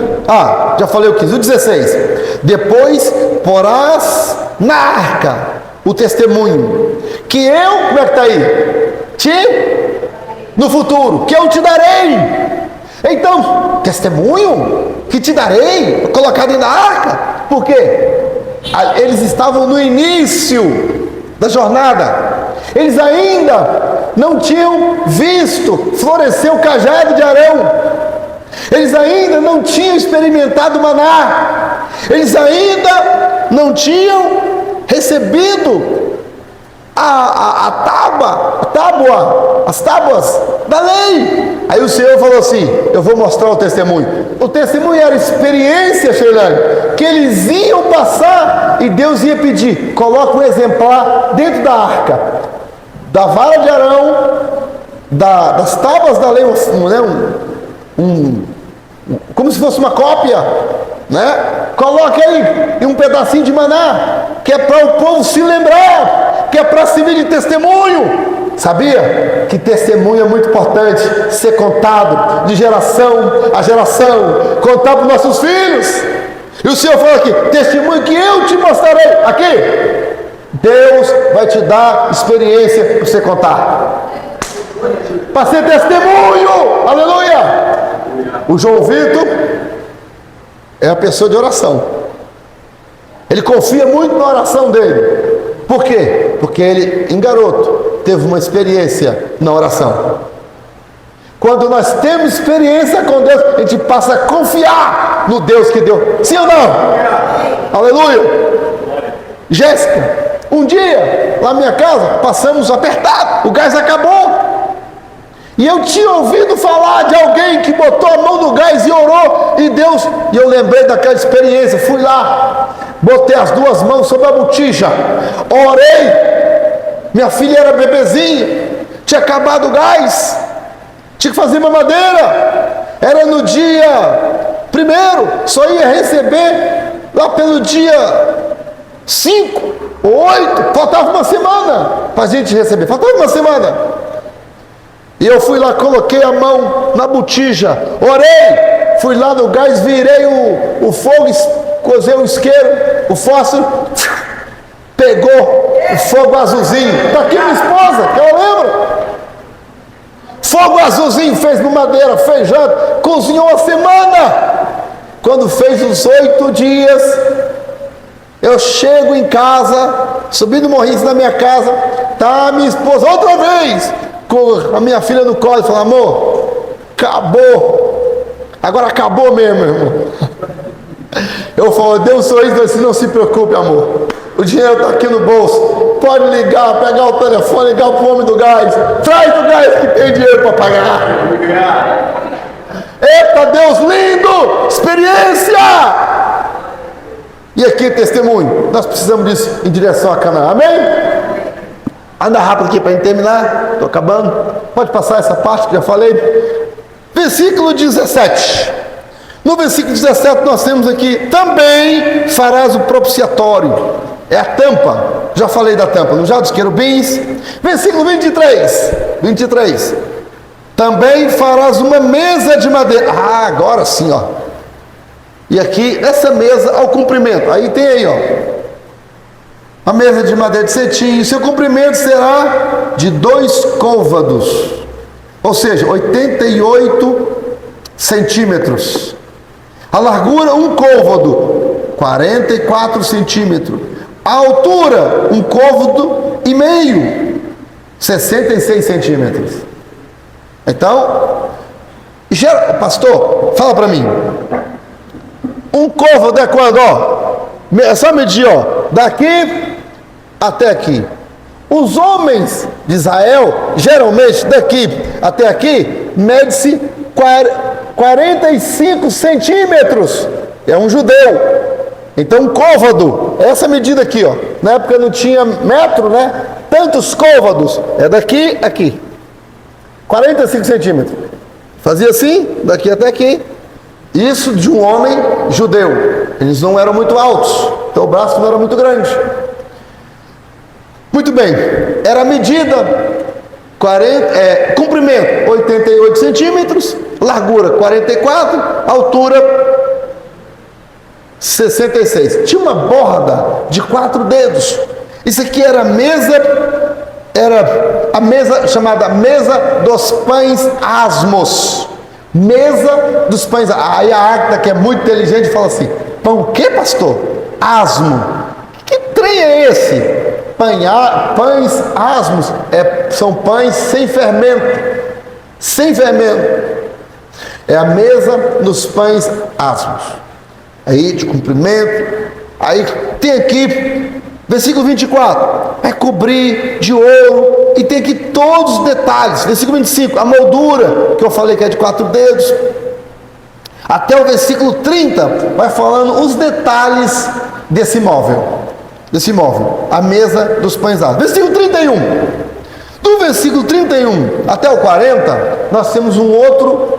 Já falei o 15, o 16. Depois porás na arca o testemunho, que eu, como é que está aí? No futuro, que eu te darei. Então, testemunho que te darei, colocado na arca. Por quê? Eles estavam no início da jornada. Eles ainda não tinham visto florescer o cajado de Arão. Eles ainda não tinham experimentado o maná. Eles ainda não tinham recebido as tábuas da lei. Aí o Senhor falou assim: eu vou mostrar o testemunho. O testemunho era experiência, Sheilane, que eles iam passar e Deus ia pedir: coloca um exemplar dentro da arca, da vara de Arão, das tábuas da lei, como se fosse uma cópia, né? Coloque aí um pedacinho de maná, que é para o povo se lembrar, que é para servir de testemunho. Sabia que testemunho é muito importante ser contado de geração a geração, contar para os nossos filhos. E o Senhor falou aqui: testemunho que eu te mostrarei. Aqui, Deus vai te dar experiência para você contar, para ser testemunho. Aleluia. O João Vitor é a pessoa de oração. Ele confia muito na oração dele. Por quê? Porque ele, em garoto, teve uma experiência na oração. Quando nós temos experiência com Deus, a gente passa a confiar no Deus que deu. Sim ou não? Aleluia. Jéssica, um dia, lá na minha casa, passamos apertado, o gás acabou. E eu tinha ouvido falar de alguém que botou a mão no gás e orou, e Deus, e eu lembrei daquela experiência, fui lá, botei as duas mãos sobre a botija, orei. Minha filha era bebezinha, tinha acabado o gás, tinha que fazer mamadeira, era no dia 1º, só ia receber lá pelo dia 5 ou 8, faltava uma semana para a gente receber, faltava uma semana. E eu fui lá, coloquei a mão na botija, orei, fui lá no gás, virei o fogo, cozei o isqueiro, o fósforo, pegou o fogo azulzinho. Está aqui minha esposa, que eu lembro. Fogo azulzinho, fez madeira, fez janta, cozinhou uma semana. Quando fez os 8 dias, eu chego em casa, subi no morrinho da minha casa, tá minha esposa outra vez, com a minha filha no colo, e fala: amor, acabou, agora acabou mesmo, irmão. Eu falo: Deus, sou isso, não se preocupe, amor, o dinheiro está aqui no bolso, pode ligar, pegar o telefone, ligar para o homem do gás, traz do gás que tem dinheiro para pagar. Eita Deus lindo, experiência. E aqui testemunho, nós precisamos disso em direção a Canaã, amém? Anda rápido aqui para a gente terminar, estou acabando. Pode passar essa parte que já falei. Versículo 17. No versículo 17 nós temos aqui: também farás o propiciatório. É a tampa, já falei da tampa, no já dos querubins. Versículo 23. Também farás uma mesa de madeira. Ah, agora sim, ó. E aqui, essa mesa ao comprimento, aí tem aí, ó, a mesa de madeira de cetim, seu comprimento será de 2 côvados, ou seja, 88 centímetros. A largura, 1 côvado, 44 centímetros. A altura, 1 côvado e meio, 66 centímetros. Então, pastor, fala para mim, 1 côvado é quando, ó, é só medir, ó, daqui até aqui. Os homens de Israel, geralmente daqui até aqui, mede-se 45 centímetros. É um judeu. Então, 1 côvado, essa medida aqui, ó. Na época não tinha metro, né? Tantos côvados. É daqui a aqui. 45 centímetros. Fazia assim, daqui até aqui. Isso de um homem judeu. Eles não eram muito altos, então o braço não era muito grande. Muito bem, era a medida, comprimento 88 centímetros, largura 44, altura 66. Tinha uma borda de 4 dedos. Isso aqui era a mesa chamada mesa dos pães asmos. Mesa dos pães. Aí a Águeda, que é muito inteligente, fala assim: pão o que, pastor? Asmo. Que trem é esse? Pães asmos são pães sem fermento. Sem fermento. É a mesa dos pães asmos. Aí de comprimento. Aí tem aqui Versículo 24, vai cobrir de ouro, e tem aqui todos os detalhes. Versículo 25, a moldura, que eu falei que é de 4 dedos, até o versículo 30, vai falando os detalhes desse móvel, a mesa dos pães asmos. Versículo 31, do versículo 31 até o 40, nós temos um outro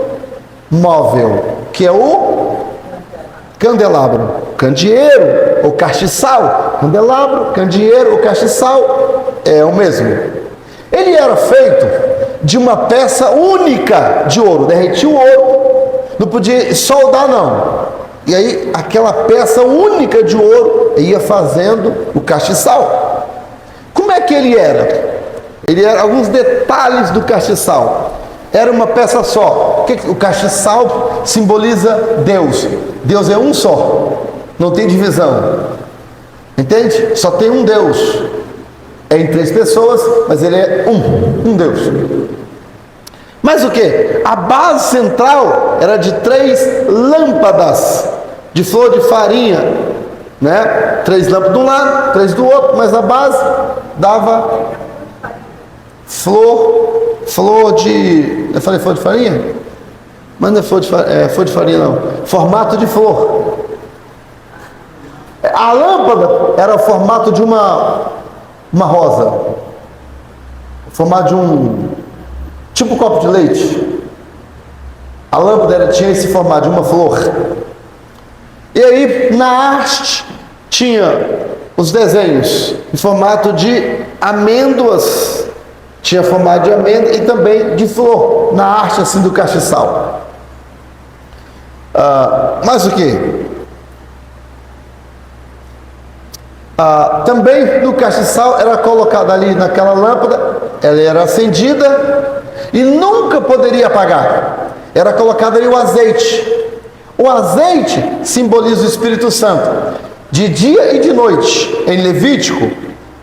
móvel, que é o candelabro, candeeiro ou castiçal. Candelabro, candeeiro ou castiçal é o mesmo. Ele era feito de uma peça única de ouro, derretia o ouro, não podia soldar não, e aí aquela peça única de ouro ia fazendo o castiçal. Como é que ele era? Ele era alguns detalhes do castiçal. Era uma peça só. O castiçal simboliza Deus. Deus é um só, não tem divisão, entende? Só tem um Deus, é em 3 pessoas, mas ele é um Deus. Mas o que? A base central era de 3 lâmpadas de flor de farinha, né? 3 lâmpadas de um lado, 3 do outro, mas a base dava flor de... Eu falei flor de farinha? Mas não é flor de farinha não. Formato de flor. A lâmpada era o formato de uma rosa. O formato de um... tipo um copo de leite. A lâmpada tinha esse formato de uma flor. E aí, na haste, tinha os desenhos em formato de amêndoas. Tinha formato de amêndoa e também de flor, na haste assim do castiçal. Mas o que? Também no castiçal era colocada ali naquela lâmpada, ela era acendida e nunca poderia apagar. Era colocado ali o azeite. O azeite simboliza o Espírito Santo. De dia e de noite, em Levítico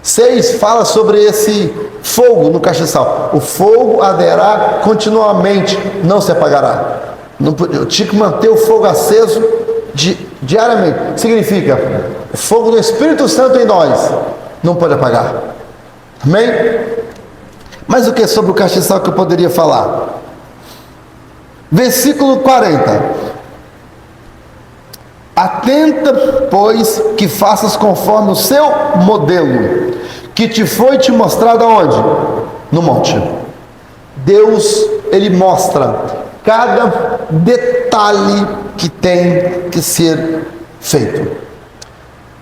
6 fala sobre esse fogo no castiçal. O fogo arderá continuamente, não se apagará. Eu tinha que manter o fogo aceso diariamente. Significa, o fogo do Espírito Santo em nós não pode apagar. Amém? Mas o que é sobre o castiçal que eu poderia falar? Versículo 40. Atenta, pois, que faças conforme o seu modelo, que te foi mostrado aonde? No monte. Deus, ele mostra cada detalhe que tem que ser feito.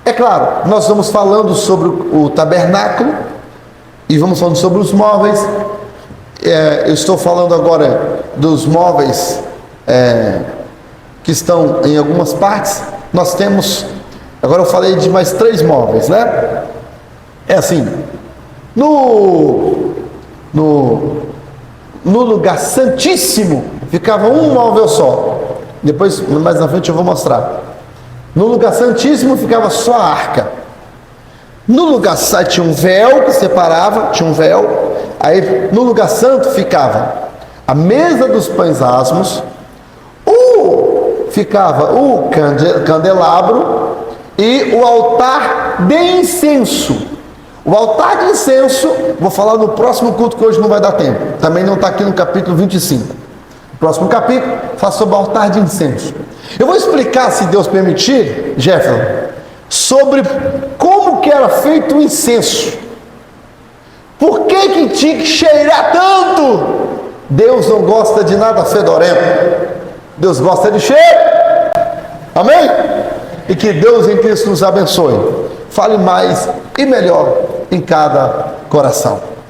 É claro, nós vamos falando sobre o tabernáculo e vamos falando sobre os móveis. Eu estou falando agora dos móveis que estão em algumas partes. Nós temos, agora eu falei de mais 3 móveis, né? É assim, no lugar santíssimo ficava um móvel só. Depois, mais na frente eu vou mostrar. No lugar santíssimo ficava só a arca. No lugar santo tinha um véu que separava, tinha um véu. Aí no lugar santo ficava a mesa dos pães asmos, ficava o candelabro e o altar de incenso. O altar de incenso, vou falar no próximo culto, que hoje não vai dar tempo. Também não está aqui no capítulo 25. O próximo capítulo fala sobre o altar de incenso. Eu vou explicar, se Deus permitir, Jefferson, sobre como que era feito o incenso. Por que tinha que cheirar tanto? Deus não gosta de nada fedorento. Deus gosta de cheiro. Amém? E que Deus em Cristo nos abençoe. Fale mais e melhor em cada coração.